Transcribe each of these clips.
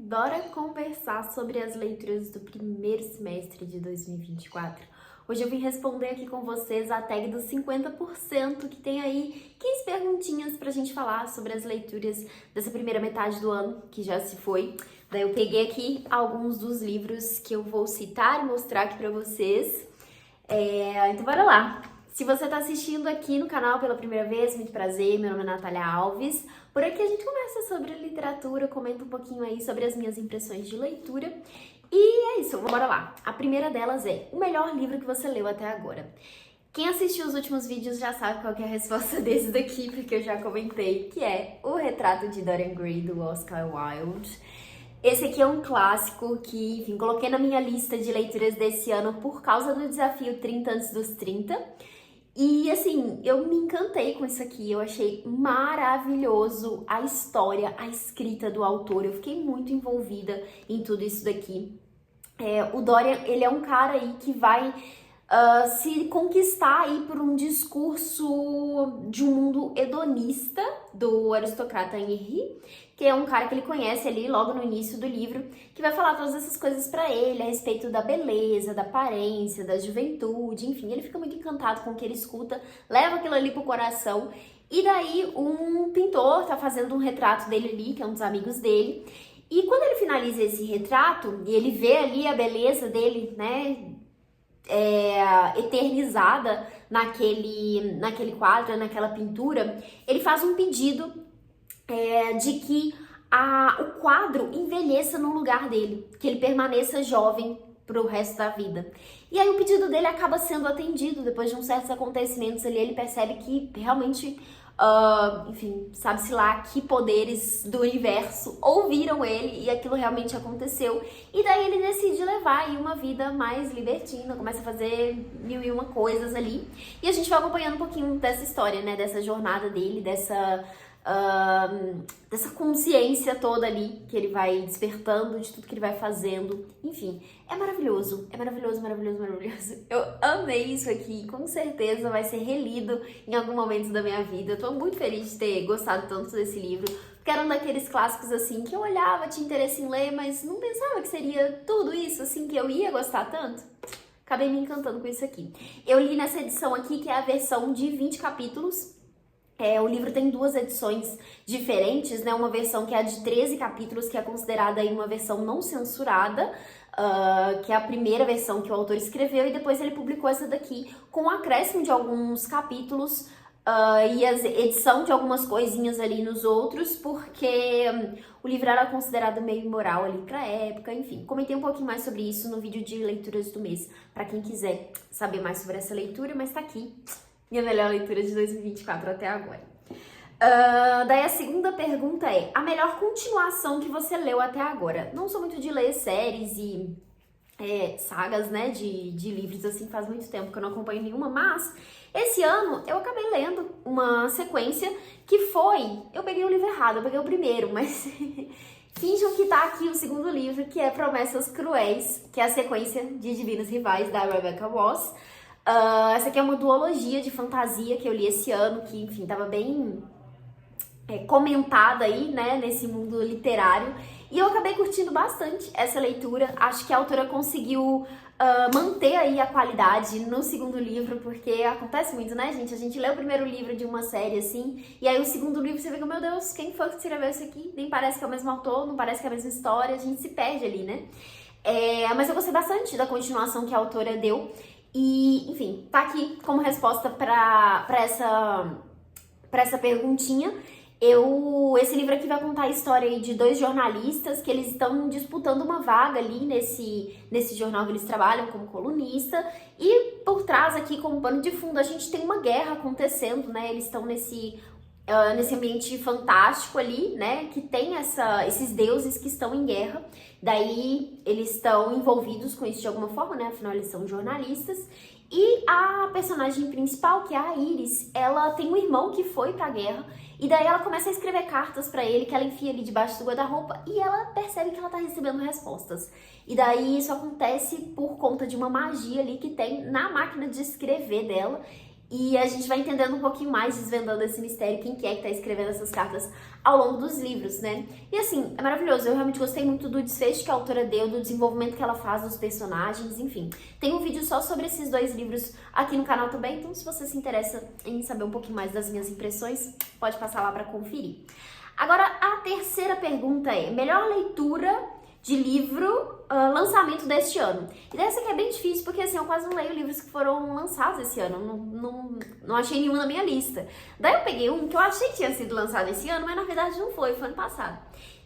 Bora conversar sobre as leituras do primeiro semestre de 2024. Hoje eu vim responder aqui com vocês a tag dos 50%, que tem aí 15 perguntinhas pra gente falar sobre as leituras dessa primeira metade do ano, que já se foi. Daí eu peguei aqui alguns dos livros que eu vou citar e mostrar aqui pra vocês. Então bora lá! Se você está assistindo aqui no canal pela primeira vez, muito prazer, meu nome é Natália Alves. Por aqui a gente conversa sobre literatura, comenta um pouquinho aí sobre as minhas impressões de leitura. E é isso, bora lá. A primeira delas é o melhor livro que você leu até agora. Quem assistiu os últimos vídeos já sabe qual que é a resposta desse daqui, porque eu já comentei, que é O Retrato de Dorian Gray, do Oscar Wilde. Esse aqui é um clássico que, enfim, coloquei na minha lista de leituras desse ano por causa do desafio 30 antes dos 30. E assim, eu me encantei com isso aqui, eu achei maravilhoso a história, a escrita do autor, eu fiquei muito envolvida em tudo isso daqui. O Dorian, ele é um cara aí que vai se conquistar aí por um discurso de um mundo hedonista do aristocrata Henri, que é um cara que ele conhece ali logo no início do livro, que vai falar todas essas coisas pra ele a respeito da beleza, da aparência, da juventude, enfim, ele fica muito encantado com o que ele escuta, leva aquilo ali pro coração, e daí um pintor tá fazendo um retrato dele ali, que é um dos amigos dele, e quando ele finaliza esse retrato, e ele vê ali a beleza dele, né, eternizada naquele quadro, naquela pintura, ele faz um pedido de que o quadro envelheça no lugar dele, que ele permaneça jovem pro resto da vida. E aí o pedido dele acaba sendo atendido, depois de uns certos acontecimentos ali, ele percebe que realmente, enfim, sabe-se lá que poderes do universo ouviram ele e aquilo realmente aconteceu. E daí ele decide levar aí uma vida mais libertina, começa a fazer mil e uma coisas ali. E a gente vai acompanhando um pouquinho dessa história, né, dessa jornada dele, dessa consciência toda ali que ele vai despertando, de tudo que ele vai fazendo. Enfim, é maravilhoso, é maravilhoso, maravilhoso, maravilhoso. Eu amei isso aqui, com certeza vai ser relido em algum momento da minha vida. Eu tô muito feliz de ter gostado tanto desse livro, porque era um daqueles clássicos assim que eu olhava, tinha interesse em ler, mas não pensava que seria tudo isso, assim, que eu ia gostar tanto. Acabei me encantando com isso aqui. Eu li nessa edição aqui, que é a versão de 20 capítulos. O livro tem duas edições diferentes, né? Uma versão que é a de 13 capítulos, que é considerada aí uma versão não censurada, que é a primeira versão que o autor escreveu, e depois ele publicou essa daqui com o acréscimo de alguns capítulos e a edição de algumas coisinhas ali nos outros, porque o livro era considerado meio imoral ali pra época, enfim. Comentei um pouquinho mais sobre isso no vídeo de leituras do mês, pra quem quiser saber mais sobre essa leitura, mas tá aqui. Minha melhor leitura de 2024 até agora. Daí a segunda pergunta é: a melhor continuação que você leu até agora? Não sou muito de ler séries e sagas, né, de livros, assim, faz muito tempo que eu não acompanho nenhuma, mas esse ano eu acabei lendo uma sequência que foi... Eu peguei o livro errado, eu peguei o primeiro, mas... Finjam que tá aqui o segundo livro, que é Promessas Cruéis, que é a sequência de Divinos Rivais, da Rebecca Ross. Essa aqui é uma duologia de fantasia que eu li esse ano, que, enfim, tava bem comentada aí, né, nesse mundo literário. E eu acabei curtindo bastante essa leitura. Acho que a autora conseguiu manter aí a qualidade no segundo livro, porque acontece muito, né, gente? A gente lê o primeiro livro de uma série, assim, e aí o segundo livro você fica, meu Deus, quem foi que escreveu isso aqui? Nem parece que é o mesmo autor, não parece que é a mesma história, a gente se perde ali, né? Mas eu gostei bastante da continuação que a autora deu. E, enfim, tá aqui como resposta pra essa perguntinha. Esse livro aqui vai contar a história aí de dois jornalistas que eles estão disputando uma vaga ali nesse jornal que eles trabalham como colunista. E por trás aqui, como pano de fundo, a gente tem uma guerra acontecendo, né? Eles estão nesse ambiente fantástico ali, né, que tem esses deuses que estão em guerra, daí eles estão envolvidos com isso de alguma forma, né, afinal eles são jornalistas, e a personagem principal, que é a Iris, ela tem um irmão que foi pra guerra, e daí ela começa a escrever cartas pra ele, que ela enfia ali debaixo do guarda-roupa, e ela percebe que ela tá recebendo respostas, e daí isso acontece por conta de uma magia ali que tem na máquina de escrever dela. E a gente vai entendendo um pouquinho mais, desvendando esse mistério, quem que é que tá escrevendo essas cartas ao longo dos livros, né? E assim, é maravilhoso, eu realmente gostei muito do desfecho que a autora deu, do desenvolvimento que ela faz dos personagens, enfim. Tem um vídeo só sobre esses dois livros aqui no canal também, então se você se interessa em saber um pouquinho mais das minhas impressões, pode passar lá pra conferir. Agora, a terceira pergunta é, melhor leitura de livro lançamento deste ano. E dessa aqui é bem difícil, porque assim, eu quase não leio livros que foram lançados esse ano, não achei nenhum na minha lista. Daí eu peguei um que eu achei que tinha sido lançado esse ano, mas na verdade não foi ano passado.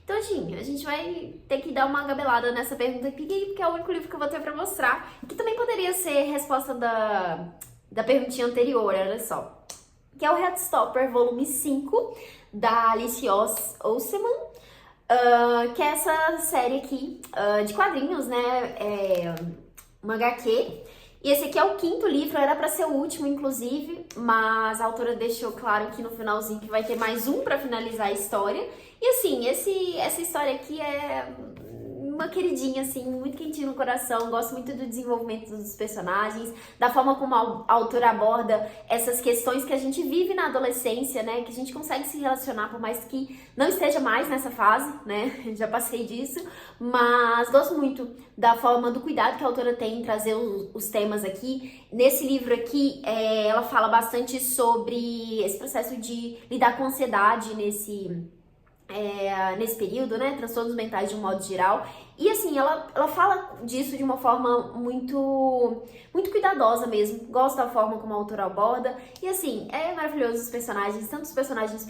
Então, assim, a gente vai ter que dar uma gabelada nessa pergunta aqui, porque é o único livro que eu vou ter pra mostrar, que também poderia ser resposta da perguntinha anterior, olha só. Que é o Heartstopper, volume 5, da Alice Oseman. Que é essa série aqui de quadrinhos, né? Uma HQ. E esse aqui é o 5º livro, era pra ser o último, inclusive, mas a autora deixou claro aqui no finalzinho que vai ter mais um pra finalizar a história. E assim, essa história aqui é uma queridinha, assim, muito quentinha no coração. Gosto muito do desenvolvimento dos personagens, da forma como a autora aborda essas questões que a gente vive na adolescência, né? Que a gente consegue se relacionar, por mais que não esteja mais nessa fase, né? Já passei disso, mas gosto muito da forma, do cuidado que a autora tem em trazer os temas aqui. Nesse livro aqui, ela fala bastante sobre esse processo de lidar com ansiedade nesse período, né, transtornos mentais de um modo geral, e assim, ela fala disso de uma forma muito cuidadosa mesmo, gosto da forma como a autora aborda, e assim, é maravilhoso os personagens, tanto os personagens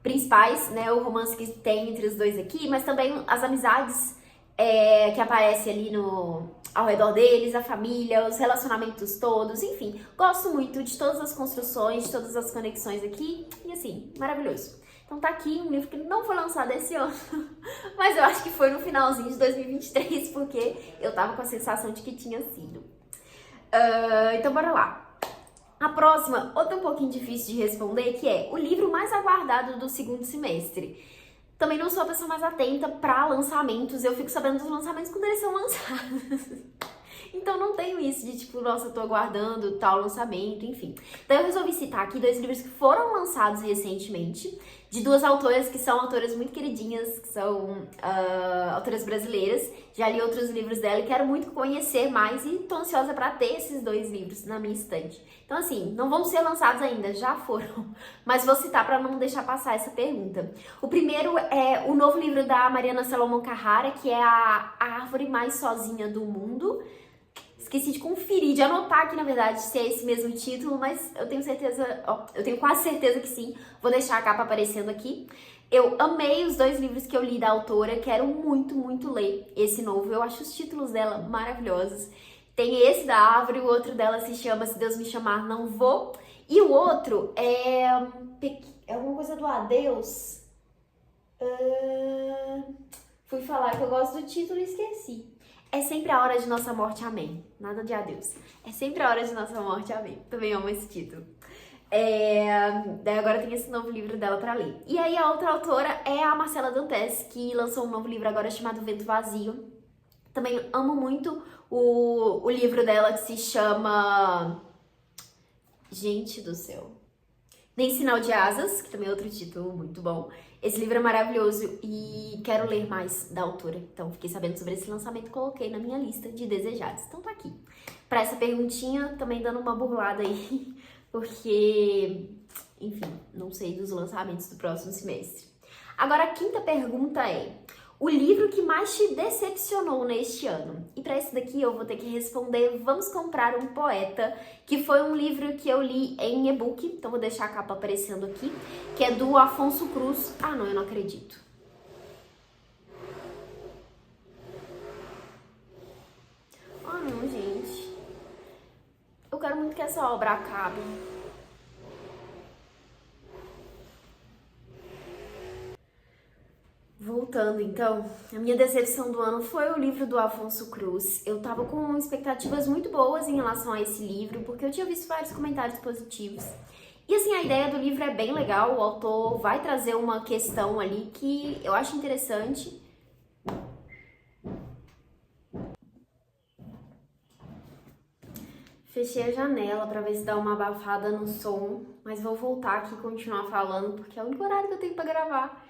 principais, né, o romance que tem entre os dois aqui, mas também as amizades que aparecem ali ao redor deles, a família, os relacionamentos todos, enfim, gosto muito de todas as construções, de todas as conexões aqui, e assim, maravilhoso. Então tá aqui um livro que não foi lançado esse ano, mas eu acho que foi no finalzinho de 2023, porque eu tava com a sensação de que tinha sido. Então bora lá. A próxima, outra um pouquinho difícil de responder, que é o livro mais aguardado do segundo semestre. Também não sou a pessoa mais atenta pra lançamentos, eu fico sabendo dos lançamentos quando eles são lançados. Então não tenho isso de tipo, nossa, eu tô aguardando tal lançamento, enfim. Então eu resolvi citar aqui 2 livros que foram lançados recentemente, de 2 autoras que são autoras muito queridinhas, que são autoras brasileiras. Já li outros livros dela e quero muito conhecer mais e tô ansiosa pra ter esses 2 livros na minha estante. Então assim, não vão ser lançados ainda, já foram, mas vou citar pra não deixar passar essa pergunta. O primeiro é o novo livro da Mariana Salomão Carrara, que é a Árvore Mais Sozinha do Mundo. Esqueci de conferir, de anotar aqui, na verdade, se é esse mesmo título, mas eu tenho certeza, eu tenho quase certeza que sim. Vou deixar a capa aparecendo aqui. Eu amei os 2 livros que eu li da autora, quero muito ler esse novo. Eu acho os títulos dela maravilhosos. Tem esse da Árvore, o outro dela se chama Se Deus Me Chamar, Não Vou. E o outro é alguma coisa do adeus. Fui falar que eu gosto do título e esqueci. É sempre a hora de nossa morte, amém. Nada de adeus. É sempre a hora de nossa morte, amém. Também amo esse título. Daí agora tem esse novo livro dela pra ler. E aí a outra autora é a Marcela Dantes, que lançou um novo livro agora chamado Vento Vazio. Também amo muito o livro dela que se chama... Gente do céu. Nem Sinal de Asas, que também é outro título muito bom. Esse livro é maravilhoso e quero ler mais da autora. Então, fiquei sabendo sobre esse lançamento e coloquei na minha lista de desejados. Então, tá aqui. Pra essa perguntinha, também dando uma burlada aí, porque, enfim, não sei dos lançamentos do próximo semestre. Agora, a 5ª pergunta é... O livro que mais te decepcionou neste ano? E para esse daqui eu vou ter que responder Vamos Comprar um Poeta, que foi um livro que eu li em e-book, então vou deixar a capa aparecendo aqui, que é do Afonso Cruz. Ah, não, eu não acredito. Ah, não, gente. Eu quero muito que essa obra acabe. Voltando, então, a minha decepção do ano foi o livro do Afonso Cruz. Eu tava com expectativas muito boas em relação a esse livro, porque eu tinha visto vários comentários positivos. E assim, a ideia do livro é bem legal, o autor vai trazer uma questão ali que eu acho interessante. Fechei a janela pra ver se dá uma abafada no som, mas vou voltar aqui e continuar falando, porque é o único horário que eu tenho pra gravar.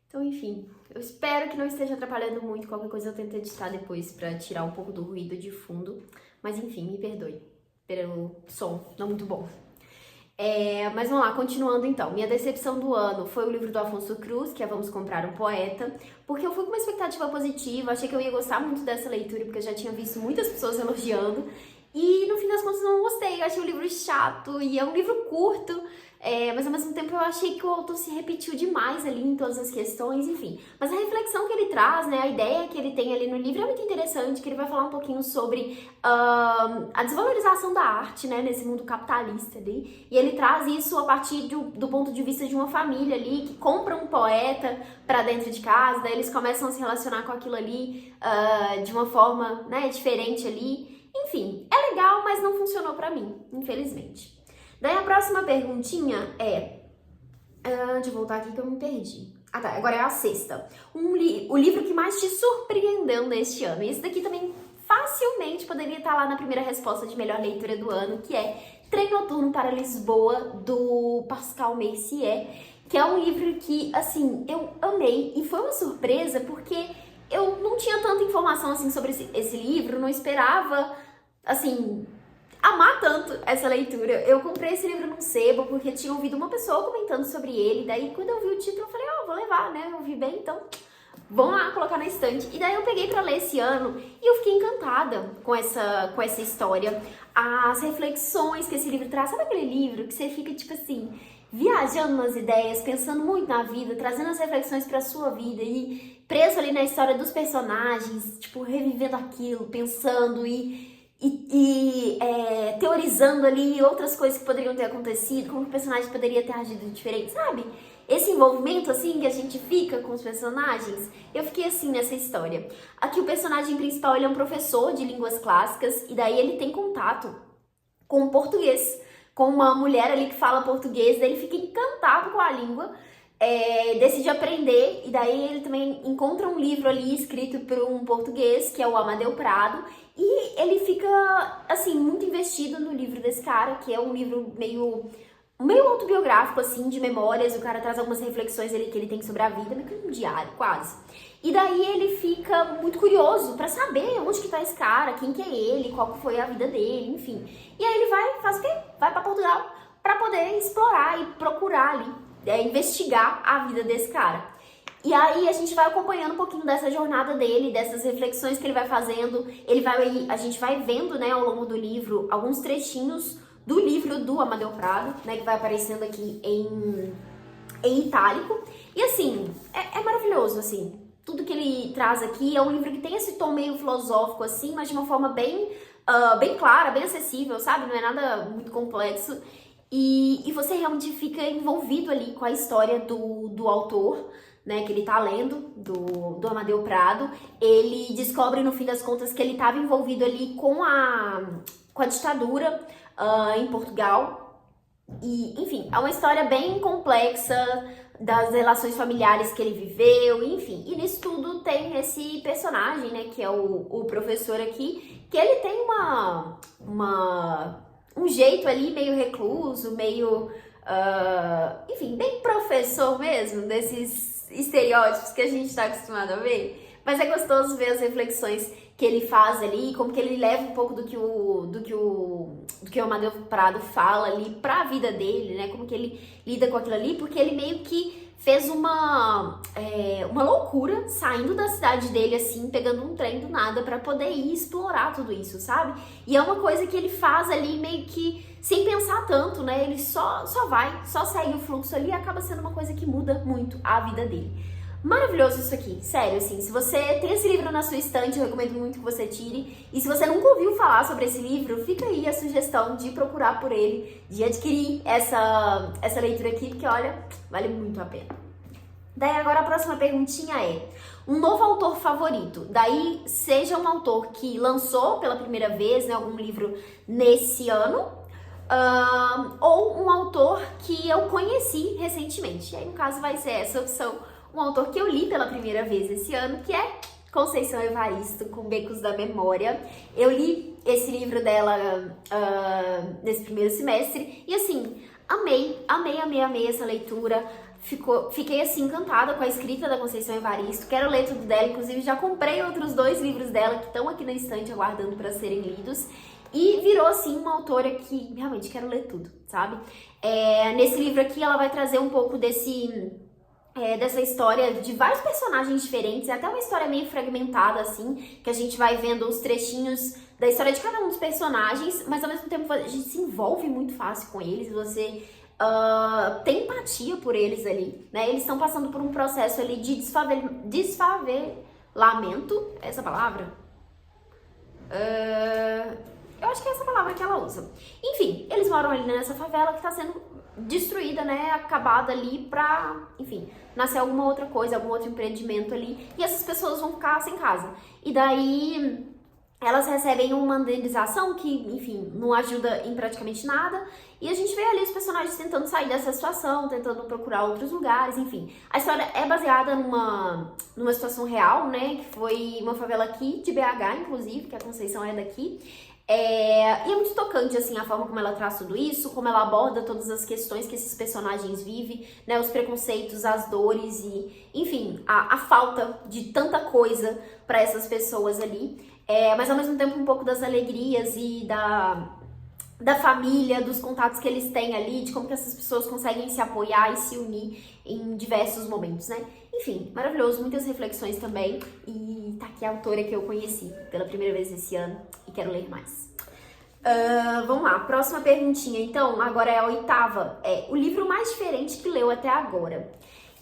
Então, enfim, eu espero que não esteja atrapalhando muito. Qualquer coisa eu tento editar depois pra tirar um pouco do ruído de fundo. Mas enfim, me perdoe pelo som não muito bom. Mas vamos lá, continuando então. Minha decepção do ano foi o livro do Afonso Cruz, que é Vamos Comprar um Poeta, porque eu fui com uma expectativa positiva, achei que eu ia gostar muito dessa leitura, porque eu já tinha visto muitas pessoas elogiando, e no fim das contas eu não gostei, eu achei o livro chato, e é um livro curto, mas ao mesmo tempo eu achei que o autor se repetiu demais ali em todas as questões, enfim. Mas a reflexão que ele traz, né, a ideia que ele tem ali no livro é muito interessante, que ele vai falar um pouquinho sobre a desvalorização da arte, né, nesse mundo capitalista ali. E ele traz isso a partir do ponto de vista de uma família ali, que compra um poeta pra dentro de casa, daí eles começam a se relacionar com aquilo ali de uma forma, né, diferente ali. Enfim, é legal, mas não funcionou pra mim, infelizmente. Daí a próxima perguntinha deixa eu voltar aqui que eu me perdi. Ah tá, agora é a sexta. O livro que mais te surpreendeu neste ano. E esse daqui também facilmente poderia estar lá na primeira resposta de melhor leitura do ano, que é Trem Noturno para Lisboa, do Pascal Mercier, que é um livro que, assim, eu amei e foi uma surpresa porque eu não tinha tanta informação, assim, sobre esse livro, não esperava, assim, amar tanto essa leitura. Eu comprei esse livro num sebo porque tinha ouvido uma pessoa comentando sobre ele, daí quando eu vi o título eu falei, vou levar, né, eu ouvi bem, então vamos lá colocar na estante. E daí eu peguei pra ler esse ano e eu fiquei encantada com essa história, as reflexões que esse livro traz. Sabe aquele livro que você fica tipo assim, viajando nas ideias, pensando muito na vida, trazendo as reflexões pra sua vida e preso ali na história dos personagens, tipo, revivendo aquilo, pensando e teorizando ali outras coisas que poderiam ter acontecido, como o personagem poderia ter agido diferente, sabe? Esse envolvimento, assim, que a gente fica com os personagens, eu fiquei assim nessa história. Aqui o personagem principal, ele é um professor de línguas clássicas, e daí ele tem contato com o português, com uma mulher ali que fala português, daí ele fica encantado com a língua, decide aprender, e daí ele também encontra um livro ali escrito por um português, que é o Amadeu Prado, e ele fica, assim, muito investido no livro desse cara, que é um livro meio autobiográfico, assim, de memórias. O cara traz algumas reflexões ali que ele tem sobre a vida, meio que um diário, quase. E daí ele fica muito curioso pra saber onde que tá esse cara, quem que é ele, qual que foi a vida dele, enfim. E aí ele faz o quê? Vai pra Portugal pra poder explorar e procurar ali, investigar a vida desse cara. E aí a gente vai acompanhando um pouquinho dessa jornada dele, dessas reflexões que ele vai fazendo. A gente vai vendo, né, ao longo do livro, alguns trechinhos do livro do Amadeu Prado, né, que vai aparecendo aqui em itálico. E assim, é maravilhoso, assim. Tudo que ele traz aqui é um livro que tem esse tom meio filosófico, assim, mas de uma forma bem clara, bem acessível, sabe? Não é nada muito complexo. E você realmente fica envolvido ali com a história do autor, né, que ele tá lendo, do Amadeu Prado. Ele descobre, no fim das contas, que ele estava envolvido ali com a ditadura em Portugal. E, enfim, é uma história bem complexa das relações familiares que ele viveu, enfim. E nisso tudo tem esse personagem, né, que é o professor aqui, que ele tem um jeito ali meio recluso, meio, enfim, bem professor mesmo, desses estereótipos que a gente tá acostumado a ver. Mas é gostoso ver as reflexões que ele faz ali, como que ele leva um pouco do que o Amadeu Prado fala ali pra vida dele, né? Como que ele lida com aquilo ali, porque ele meio que fez uma loucura saindo da cidade dele, assim, pegando um trem do nada pra poder ir explorar tudo isso, sabe? E é uma coisa que ele faz ali meio que sem pensar tanto, né? Ele só segue o fluxo ali e acaba sendo uma coisa que muda muito a vida dele. Maravilhoso isso aqui, sério, assim, se você tem esse livro na sua estante, eu recomendo muito que você tire. E se você nunca ouviu falar sobre esse livro, fica aí a sugestão de procurar por ele, de adquirir essa leitura aqui, porque olha, vale muito a pena. Daí agora a próxima perguntinha é, um novo autor favorito? Daí seja um autor que lançou pela primeira vez, né, algum livro nesse ano, ou um autor que eu conheci recentemente. E aí no caso vai ser essa opção, um autor que eu li pela primeira vez esse ano, que é Conceição Evaristo, com Becos da Memória. Eu li esse livro dela nesse primeiro semestre e assim, amei essa leitura. Fiquei assim encantada com a escrita da Conceição Evaristo, quero ler tudo dela, inclusive já comprei outros 2 livros dela que estão aqui na estante aguardando para serem lidos. E virou, assim, uma autora que realmente quero ler tudo, sabe? Nesse livro aqui ela vai trazer um pouco dessa história de vários personagens diferentes, até uma história meio fragmentada, assim, que a gente vai vendo os trechinhos da história de cada um dos personagens, mas ao mesmo tempo a gente se envolve muito fácil com eles, você tem empatia por eles ali, né? Eles estão passando por um processo ali de desfavelamento, essa palavra? Eu acho que é essa palavra que ela usa. Enfim, eles moram ali nessa favela que tá sendo destruída, né? Acabada ali pra, enfim, nascer alguma outra coisa, algum outro empreendimento ali. E essas pessoas vão ficar sem casa. E daí elas recebem uma indenização que, enfim, não ajuda em praticamente nada. E a gente vê ali os personagens tentando sair dessa situação, tentando procurar outros lugares, enfim. A história é baseada numa situação real, né? Que foi uma favela aqui de BH, inclusive, que a Conceição é daqui. E é muito tocante, assim, a forma como ela traz tudo isso, como ela aborda todas as questões que esses personagens vivem, né, os preconceitos, as dores e, enfim, a falta de tanta coisa para essas pessoas ali, mas ao mesmo tempo um pouco das alegrias e da família, dos contatos que eles têm ali, de como que essas pessoas conseguem se apoiar e se unir em diversos momentos, né? Enfim, maravilhoso, muitas reflexões também, e tá aqui a autora que eu conheci pela primeira vez esse ano e quero ler mais. Vamos lá, próxima perguntinha, então, agora é a 8ª, o livro mais diferente que leu até agora.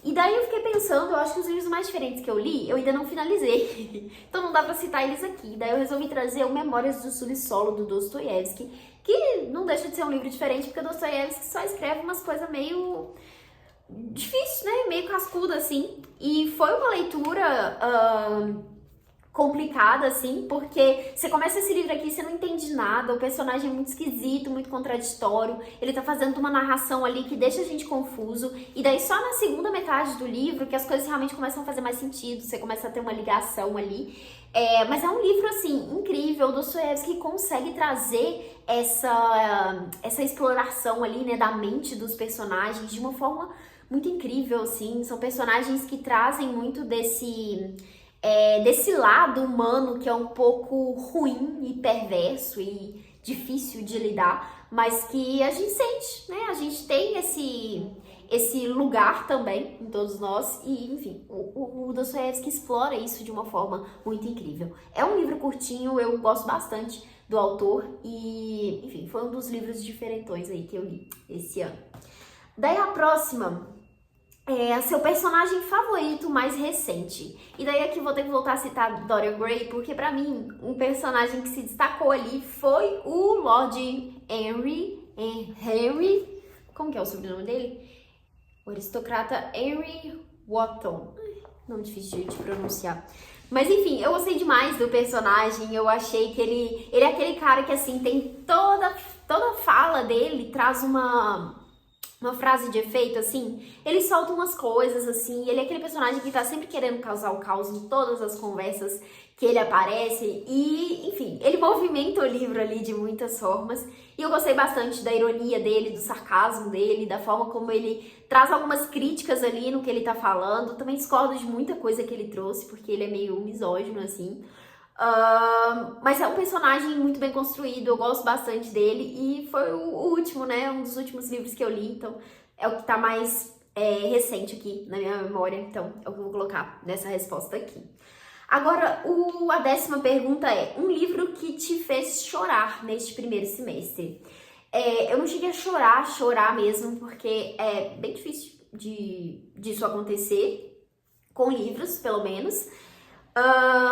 E daí eu fiquei pensando, eu acho que os livros mais diferentes que eu li, eu ainda não finalizei, então não dá pra citar eles aqui. Daí eu resolvi trazer o Memórias do Subsolo, do Dostoiévski, que não deixa de ser um livro diferente, porque o Dostoiévski só escreve umas coisas meio difícil, né? Meio cascuda, assim. E foi uma leitura complicada, assim, porque você começa esse livro aqui e você não entende nada, o personagem é muito esquisito, muito contraditório, ele tá fazendo uma narração ali que deixa a gente confuso, e daí só na segunda metade do livro que as coisas realmente começam a fazer mais sentido, você começa a ter uma ligação ali. Mas é um livro, assim, incrível. O Dostoiévski consegue trazer essa exploração ali, né, da mente dos personagens de uma forma muito incrível, assim. São personagens que trazem muito desse lado humano que é um pouco ruim e perverso e difícil de lidar, mas que a gente sente, né? A gente tem esse lugar também em todos nós e, enfim, o Dostoiévski explora isso de uma forma muito incrível. É um livro curtinho, eu gosto bastante do autor e, enfim, foi um dos livros diferentões aí que eu li esse ano. Daí a próxima seu personagem favorito mais recente. E daí aqui vou ter que voltar a citar Dorian Gray, porque pra mim, um personagem que se destacou ali foi o Lord Henry, como que é o sobrenome dele? O aristocrata Henry Wotton. Nome difícil de pronunciar. Mas enfim, eu gostei demais do personagem, eu achei que ele é aquele cara que assim, tem toda fala dele, traz uma frase de efeito, assim, ele solta umas coisas, assim, ele é aquele personagem que tá sempre querendo causar o caos em todas as conversas que ele aparece e, enfim, ele movimenta o livro ali de muitas formas e eu gostei bastante da ironia dele, do sarcasmo dele, da forma como ele traz algumas críticas ali no que ele tá falando. Também discordo de muita coisa que ele trouxe, porque ele é meio misógino, assim. Mas é um personagem muito bem construído, eu gosto bastante dele e foi o último, né, um dos últimos livros que eu li, então é o que tá mais recente aqui na minha memória, então é o que eu vou colocar nessa resposta aqui. Agora, a 10ª pergunta é, um livro que te fez chorar neste primeiro semestre? Eu não cheguei a chorar mesmo, porque é bem difícil disso acontecer, com livros, pelo menos.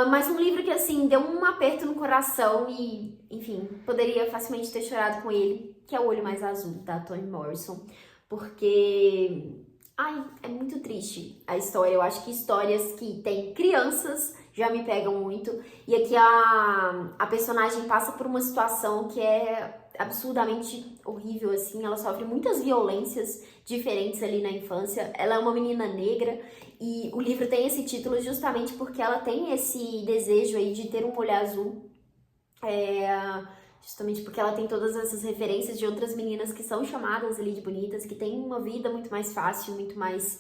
Mas um livro que, assim, deu um aperto no coração e, enfim, poderia facilmente ter chorado com ele, que é O Olho Mais Azul, da Toni Morrison, porque, é muito triste a história. Eu acho que histórias que têm crianças já me pegam muito. E aqui a personagem passa por uma situação que é absurdamente horrível, assim. Ela sofre muitas violências diferentes ali na infância. Ela é uma menina negra e o livro tem esse título justamente porque ela tem esse desejo aí de ter um olho azul. Justamente porque ela tem todas essas referências de outras meninas que são chamadas ali de bonitas, que têm uma vida muito mais fácil, muito mais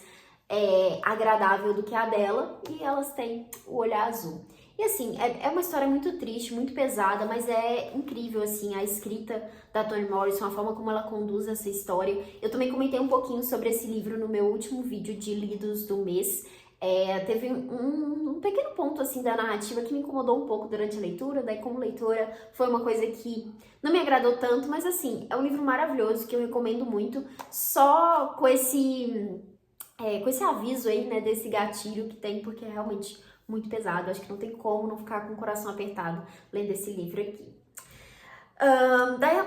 agradável do que a dela, e elas têm o olhar azul. E assim, é uma história muito triste, muito pesada, mas é incrível, assim, a escrita da Toni Morrison, a forma como ela conduz essa história. Eu também comentei um pouquinho sobre esse livro no meu último vídeo de lidos do mês. Teve um pequeno ponto, assim, da narrativa que me incomodou um pouco durante a leitura, daí como leitora foi uma coisa que não me agradou tanto, mas assim, é um livro maravilhoso que eu recomendo muito, só com esse aviso aí, né, desse gatilho que tem, porque é realmente muito pesado. Acho que não tem como não ficar com o coração apertado lendo esse livro aqui. Daí a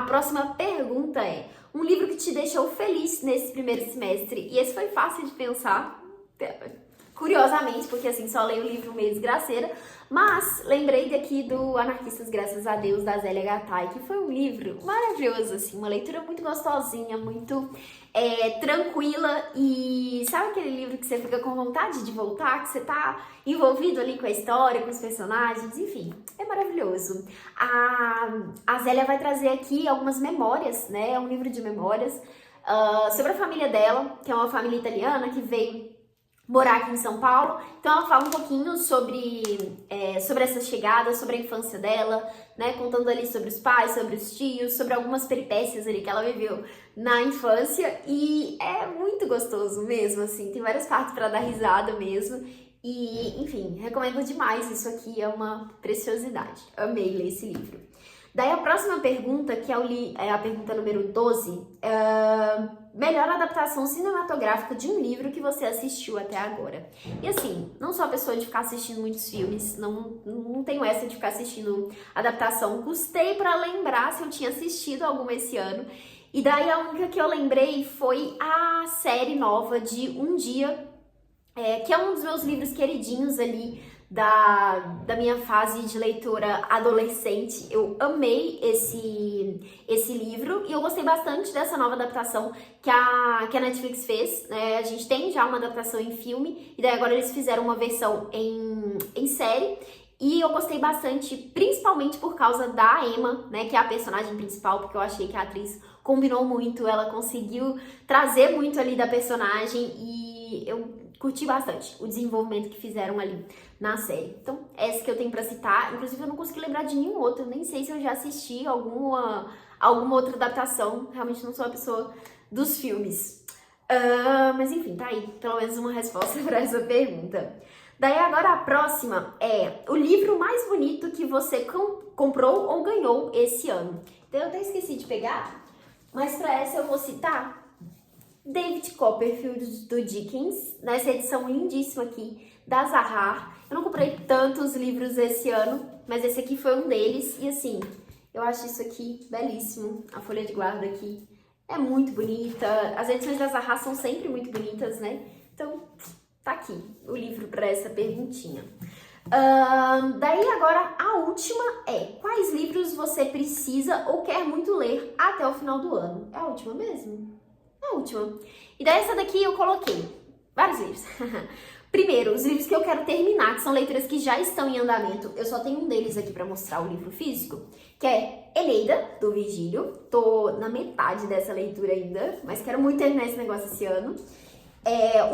próxima pergunta é: um livro que te deixou feliz nesse primeiro semestre? E esse foi fácil de pensar, curiosamente, porque assim, só leio o livro meio desgraceira, mas lembrei daqui do Anarquistas Graças a Deus, da Zélia Gattai, que foi um livro maravilhoso, assim, uma leitura muito gostosinha, muito tranquila, e sabe aquele livro que você fica com vontade de voltar, que você tá envolvido ali com a história, com os personagens, enfim, é maravilhoso. A Zélia vai trazer aqui algumas memórias, né, é um livro de memórias, sobre a família dela, que é uma família italiana que veio morar aqui em São Paulo. Então ela fala um pouquinho sobre essa chegada, sobre a infância dela, né, contando ali sobre os pais, sobre os tios, sobre algumas peripécias ali que ela viveu na infância, e é muito gostoso mesmo, assim, tem várias partes para dar risada mesmo, e enfim, recomendo demais, isso aqui é uma preciosidade, amei ler esse livro. Daí a próxima pergunta, que é a pergunta número 12, melhor adaptação cinematográfica de um livro que você assistiu até agora. E assim, não sou a pessoa de ficar assistindo muitos filmes, não tenho essa de ficar assistindo adaptação. Custei pra lembrar se eu tinha assistido alguma esse ano. E daí a única que eu lembrei foi a série nova de Um Dia, que é um dos meus livros queridinhos ali da minha fase de leitora adolescente. Eu amei esse livro e eu gostei bastante dessa nova adaptação que a Netflix fez, né? A gente tem já uma adaptação em filme e daí agora eles fizeram uma versão em série. E eu gostei bastante, principalmente por causa da Emma, né, que é a personagem principal, porque eu achei que a atriz combinou muito, ela conseguiu trazer muito ali da personagem e eu curti bastante o desenvolvimento que fizeram ali na série. Então, essa que eu tenho pra citar. Inclusive, eu não consegui lembrar de nenhum outro. Eu nem sei se eu já assisti alguma outra adaptação. Realmente não sou a pessoa dos filmes. Mas enfim, tá aí. Pelo menos uma resposta pra essa pergunta. Daí agora a próxima é o livro mais bonito que você comprou ou ganhou esse ano. Então, eu até esqueci de pegar, mas pra essa eu vou citar David Copperfield, do Dickens, nessa edição lindíssima aqui da Zahar. Eu não comprei tantos livros esse ano, mas esse aqui foi um deles. E assim, eu acho isso aqui belíssimo. A folha de guarda aqui é muito bonita. As edições da Zahar são sempre muito bonitas, né? Então, tá aqui o livro para essa perguntinha. Daí agora a última é: quais livros você precisa ou quer muito ler até o final do ano? É a última mesmo? A última. E daí essa daqui eu coloquei vários livros. Primeiro, os livros que eu quero terminar, que são leituras que já estão em andamento. Eu só tenho um deles aqui pra mostrar, o livro físico, que é Eneida, do Virgílio. Tô na metade dessa leitura ainda, mas quero muito terminar esse negócio esse ano.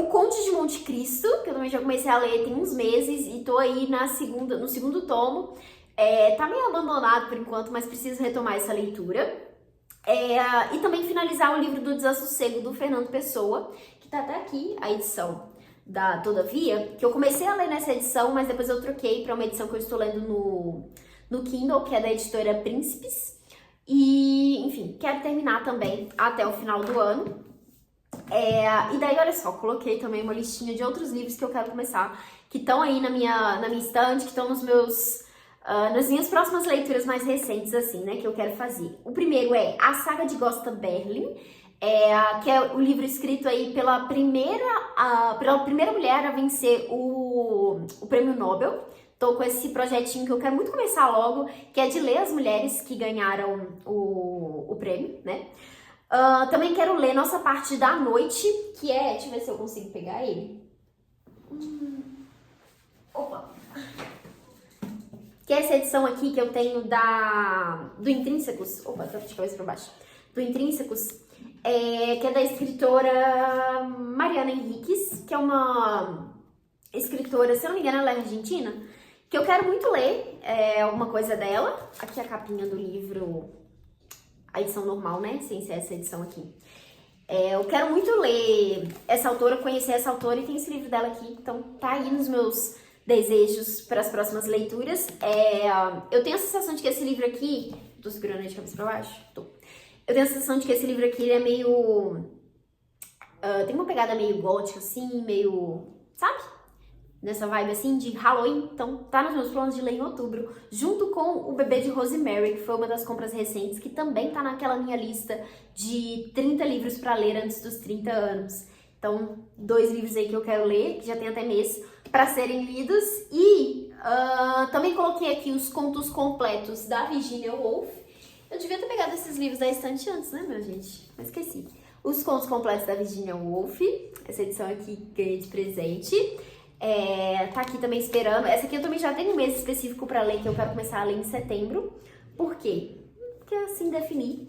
O Conde de Monte Cristo, que eu também já comecei a ler tem uns meses e tô aí no segundo tomo. Tá meio abandonado por enquanto, mas preciso retomar essa leitura. E também finalizar o livro do Desassossego, do Fernando Pessoa, que tá até aqui, a edição da Todavia, que eu comecei a ler nessa edição, mas depois eu troquei para uma edição que eu estou lendo no Kindle, que é da editora Príncipes. E, enfim, quero terminar também até o final do ano. E daí, olha só, coloquei também uma listinha de outros livros que eu quero começar, que estão aí na minha estante, que estão nas minhas próximas leituras mais recentes, assim, né, que eu quero fazer. O primeiro é A Saga de Gösta Berling, que é o livro escrito aí pela primeira mulher a vencer o Prêmio Nobel. Tô com esse projetinho que eu quero muito começar logo, que é de ler as mulheres que ganharam o prêmio, né? Também quero ler Nossa Parte da Noite, que é... Deixa eu ver se eu consigo pegar ele. Opa! Que é essa edição aqui que eu tenho do Intrínsecos. Opa, tô de cabeça pra baixo. Do Intrínsecos, que é da escritora Mariana Enríquez, que é uma escritora, se eu não me engano, ela é argentina, que eu quero muito ler alguma coisa dela. Aqui a capinha do livro, a edição normal, né? Sem ser essa edição aqui. Eu quero muito ler essa autora, conhecer essa autora, e tem esse livro dela aqui, então tá aí nos meus desejos para as próximas leituras. Eu tenho a sensação de que esse livro aqui... Tô segurando ele de cabeça pra baixo? Tô. Eu tenho a sensação de que esse livro aqui, ele é meio... tem uma pegada meio gótica, assim, meio... Sabe? Nessa vibe, assim, de Halloween. Então, tá nos meus planos de ler em outubro, junto com O Bebê de Rosemary, que foi uma das compras recentes, que também tá naquela minha lista de 30 livros pra ler antes dos 30 anos. Então, 2 livros aí que eu quero ler, que já tem até mês, pra serem lidos. E também coloquei aqui os contos completos da Virginia Woolf. Eu devia ter pegado esses livros da estante antes, né, minha gente? Mas esqueci. Os contos completos da Virginia Woolf. Essa edição aqui ganhei de presente. Tá aqui também esperando. Essa aqui eu também já tenho um mês específico pra ler, que eu quero começar a ler em setembro. Por quê? Porque assim defini.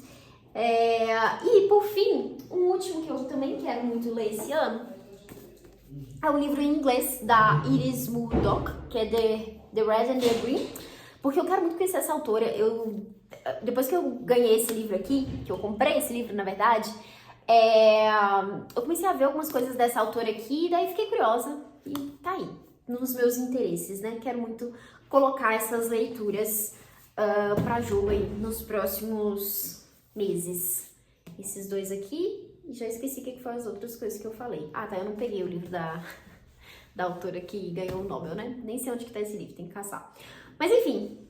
E por fim, um último que eu também quero muito ler esse ano é o livro em inglês da Iris Murdoch, que é The Red and the Green, porque eu quero muito conhecer essa autora. Depois que eu ganhei esse livro aqui, que eu comprei esse livro, na verdade, eu comecei a ver algumas coisas dessa autora aqui, e daí fiquei curiosa, e tá aí, nos meus interesses, né? Quero muito colocar essas leituras pra jogo aí nos próximos meses. Esses 2 aqui, e já esqueci o que foram as outras coisas que eu falei. Ah, tá, eu não peguei o livro da autora que ganhou o Nobel, né? Nem sei onde que tá esse livro, tem que caçar. Mas enfim,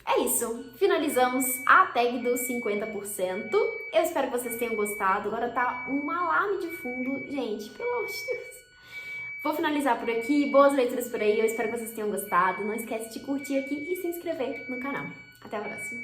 é isso. Finalizamos a tag dos 50%. Eu espero que vocês tenham gostado. Agora tá um alarme de fundo. Gente, pelo amor de Deus. Vou finalizar por aqui. Boas leituras por aí. Eu espero que vocês tenham gostado. Não esquece de curtir aqui e se inscrever no canal. Até a próxima.